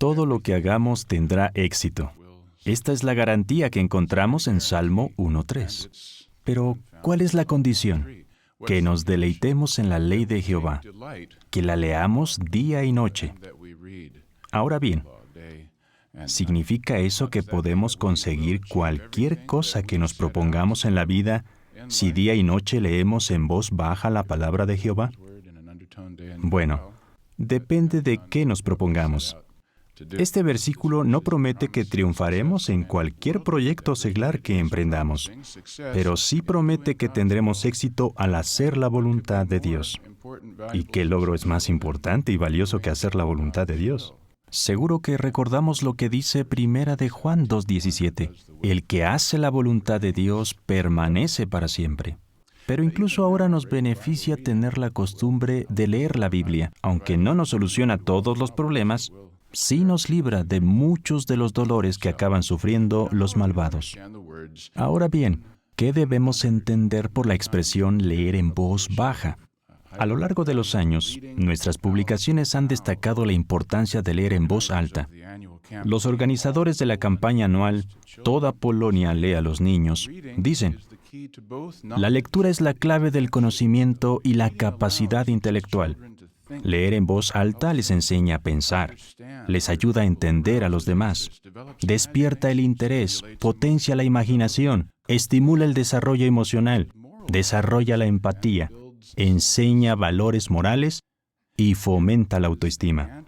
todo lo que hagamos tendrá éxito. Esta es la garantía que encontramos en Salmo 1:3. Pero, ¿cuál es la condición? Que nos deleitemos en la ley de Jehová, que la leamos día y noche. Ahora bien, ¿significa eso que podemos conseguir cualquier cosa que nos propongamos en la vida si día y noche leemos en voz baja la palabra de Jehová? Bueno, depende de qué nos propongamos. Este versículo no promete que triunfaremos en cualquier proyecto seglar que emprendamos, pero sí promete que tendremos éxito al hacer la voluntad de Dios. ¿Y qué logro es más importante y valioso que hacer la voluntad de Dios? Seguro que recordamos lo que dice Primera de Juan 2:17. El que hace la voluntad de Dios permanece para siempre. Pero incluso ahora nos beneficia tener la costumbre de leer la Biblia. Aunque no nos soluciona todos los problemas, sí nos libra de muchos de los dolores que acaban sufriendo los malvados. Ahora bien, ¿qué debemos entender por la expresión leer en voz baja? A lo largo de los años, nuestras publicaciones han destacado la importancia de leer en voz alta. Los organizadores de la campaña anual Toda Polonia lee a los niños dicen: la lectura es la clave del conocimiento y la capacidad intelectual. Leer en voz alta les enseña a pensar, les ayuda a entender a los demás, despierta el interés, potencia la imaginación, estimula el desarrollo emocional, desarrolla la empatía, enseña valores morales y fomenta la autoestima.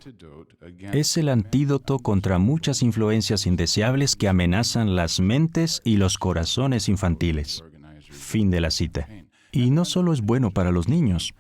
Es el antídoto contra muchas influencias indeseables que amenazan las mentes y los corazones infantiles. Fin de la cita. Y no solo es bueno para los niños.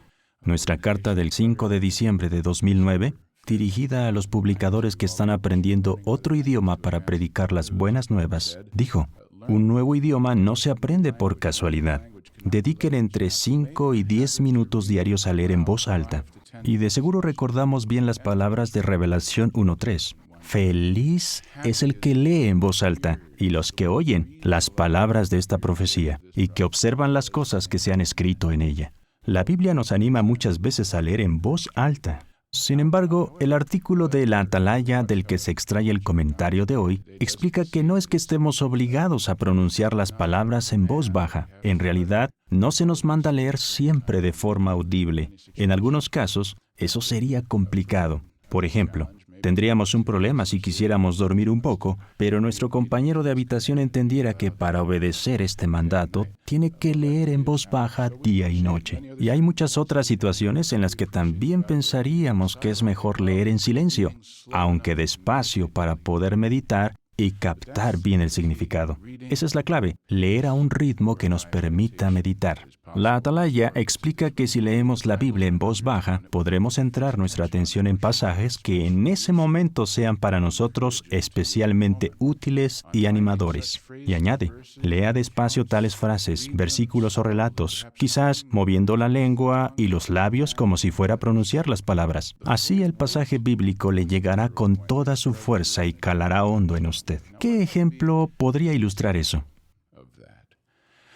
Nuestra carta del 5 de diciembre de 2009, dirigida a los publicadores que están aprendiendo otro idioma para predicar las buenas nuevas, dijo: un nuevo idioma no se aprende por casualidad. Dediquen entre 5 y 10 minutos diarios a leer en voz alta. Y de seguro recordamos bien las palabras de Revelación 1:3. Feliz es el que lee en voz alta y los que oyen las palabras de esta profecía y que observan las cosas que se han escrito en ella. La Biblia nos anima muchas veces a leer en voz alta. Sin embargo, el artículo de La Atalaya del que se extrae el comentario de hoy explica que no es que estemos obligados a pronunciar las palabras en voz baja. En realidad, no se nos manda leer siempre de forma audible. En algunos casos, eso sería complicado. Por ejemplo, tendríamos un problema si quisiéramos dormir un poco, pero nuestro compañero de habitación entendiera que para obedecer este mandato, tiene que leer en voz baja día y noche. Y hay muchas otras situaciones en las que también pensaríamos que es mejor leer en silencio, aunque despacio, para poder meditar y captar bien el significado. Esa es la clave, leer a un ritmo que nos permita meditar. La Atalaya explica que si leemos la Biblia en voz baja, podremos centrar nuestra atención en pasajes que en ese momento sean para nosotros especialmente útiles y animadores. Y añade, lea despacio tales frases, versículos o relatos, quizás moviendo la lengua y los labios como si fuera a pronunciar las palabras. Así el pasaje bíblico le llegará con toda su fuerza y calará hondo en usted. ¿Qué ejemplo podría ilustrar eso?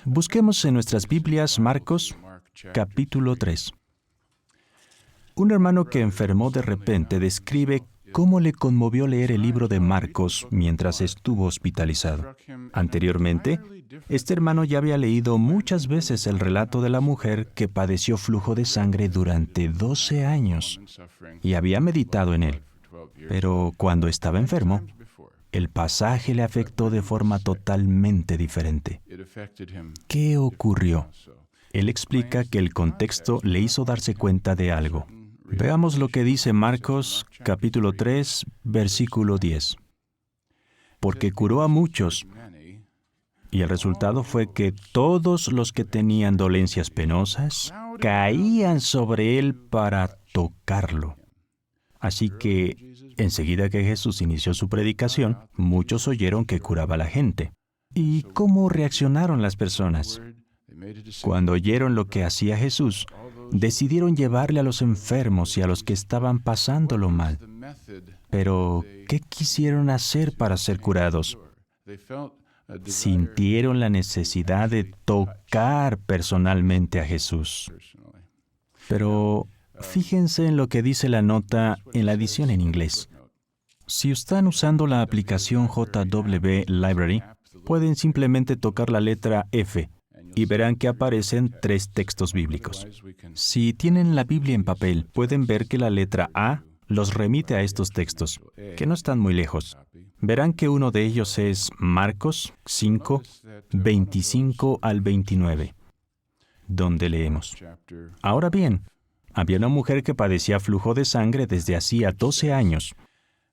Busquemos en nuestras Biblias Marcos, capítulo 3. Un hermano que enfermó de repente describe cómo le conmovió leer el libro de Marcos mientras estuvo hospitalizado. Anteriormente, este hermano ya había leído muchas veces el relato de la mujer que padeció flujo de sangre durante 12 años y había meditado en él. Pero cuando estaba enfermo, el pasaje le afectó de forma totalmente diferente. ¿Qué ocurrió? Él explica que el contexto le hizo darse cuenta de algo. Veamos lo que dice Marcos, capítulo 3, versículo 10. Porque curó a muchos, y el resultado fue que todos los que tenían dolencias penosas caían sobre él para tocarlo. Así que, enseguida que Jesús inició su predicación, muchos oyeron que curaba a la gente. ¿Y cómo reaccionaron las personas? Cuando oyeron lo que hacía Jesús, decidieron llevarle a los enfermos y a los que estaban pasándolo mal. Pero, ¿qué quisieron hacer para ser curados? Sintieron la necesidad de tocar personalmente a Jesús. Pero fíjense en lo que dice la nota en la edición en inglés. Si están usando la aplicación JW Library, pueden simplemente tocar la letra F y verán que aparecen 3 textos bíblicos. Si tienen la Biblia en papel, pueden ver que la letra A los remite a estos textos, que no están muy lejos. Verán que uno de ellos es Marcos 5, 25 al 29, donde leemos: Ahora bien, había una mujer que padecía flujo de sangre desde hacía 12 años,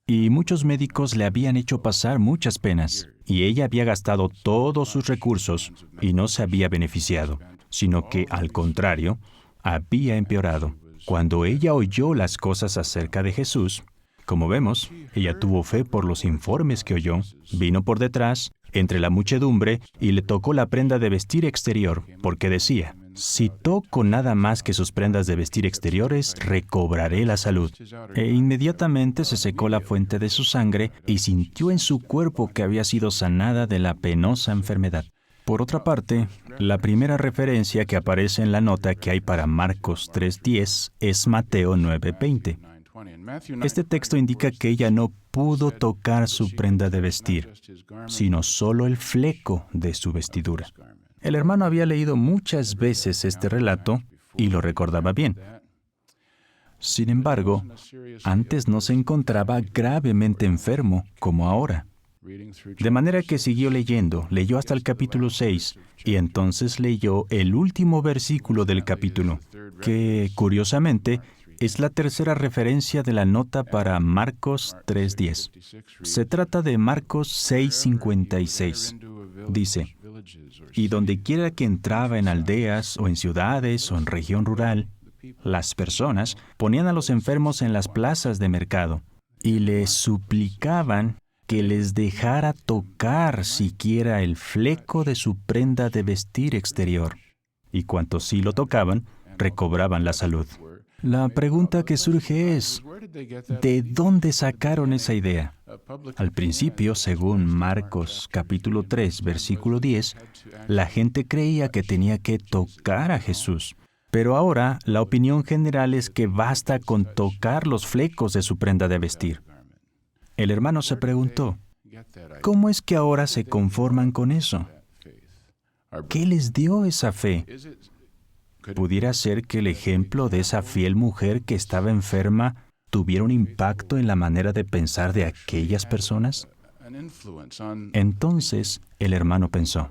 y muchos médicos le habían hecho pasar muchas penas, y ella había gastado todos sus recursos y no se había beneficiado, sino que, al contrario, había empeorado. Cuando ella oyó las cosas acerca de Jesús, como vemos, ella tuvo fe por los informes que oyó, vino por detrás, entre la muchedumbre, y le tocó la prenda de vestir exterior, porque decía: si toco nada más que sus prendas de vestir exteriores, recobraré la salud. E inmediatamente se secó la fuente de su sangre y sintió en su cuerpo que había sido sanada de la penosa enfermedad. Por otra parte, la primera referencia que aparece en la nota que hay para Marcos 3:10 es Mateo 9:20. Este texto indica que ella no pudo tocar su prenda de vestir, sino solo el fleco de su vestidura. El hermano había leído muchas veces este relato y lo recordaba bien. Sin embargo, antes no se encontraba gravemente enfermo como ahora. De manera que siguió leyó hasta el capítulo 6, y entonces leyó el último versículo del capítulo, que, curiosamente, es la tercera referencia de la nota para Marcos 3:10. Se trata de Marcos 6:56. Dice: y donde quiera que entraba, en aldeas o en ciudades o en región rural, las personas ponían a los enfermos en las plazas de mercado y les suplicaban que les dejara tocar siquiera el fleco de su prenda de vestir exterior. Y cuantos sí lo tocaban, recobraban la salud. La pregunta que surge es: ¿de dónde sacaron esa idea? Al principio, según Marcos capítulo 3, versículo 10, la gente creía que tenía que tocar a Jesús. Pero ahora, la opinión general es que basta con tocar los flecos de su prenda de vestir. El hermano se preguntó: ¿cómo es que ahora se conforman con eso? ¿Qué les dio esa fe? ¿Pudiera ser que el ejemplo de esa fiel mujer que estaba enferma tuviera un impacto en la manera de pensar de aquellas personas? Entonces, el hermano pensó: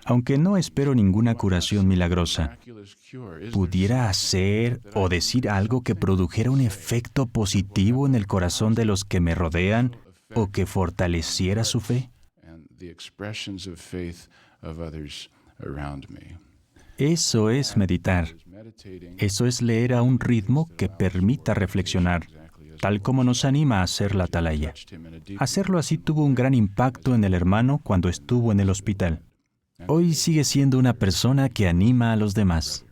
aunque no espero ninguna curación milagrosa, ¿pudiera hacer o decir algo que produjera un efecto positivo en el corazón de los que me rodean o que fortaleciera su fe? Eso es meditar. Eso es leer a un ritmo que permita reflexionar, tal como nos anima a hacer la atalaya. Hacerlo así tuvo un gran impacto en el hermano cuando estuvo en el hospital. Hoy sigue siendo una persona que anima a los demás.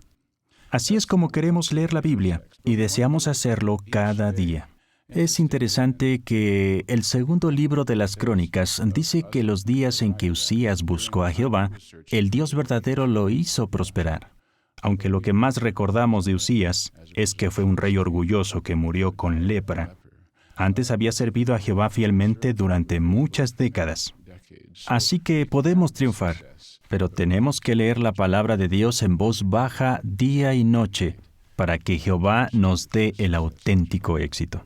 Así es como queremos leer la Biblia, y deseamos hacerlo cada día. Es interesante que el segundo libro de las Crónicas dice que los días en que Usías buscó a Jehová, el Dios verdadero lo hizo prosperar. Aunque lo que más recordamos de Usías es que fue un rey orgulloso que murió con lepra, antes había servido a Jehová fielmente durante muchas décadas. Así que podemos triunfar, pero tenemos que leer la palabra de Dios en voz baja día y noche para que Jehová nos dé el auténtico éxito.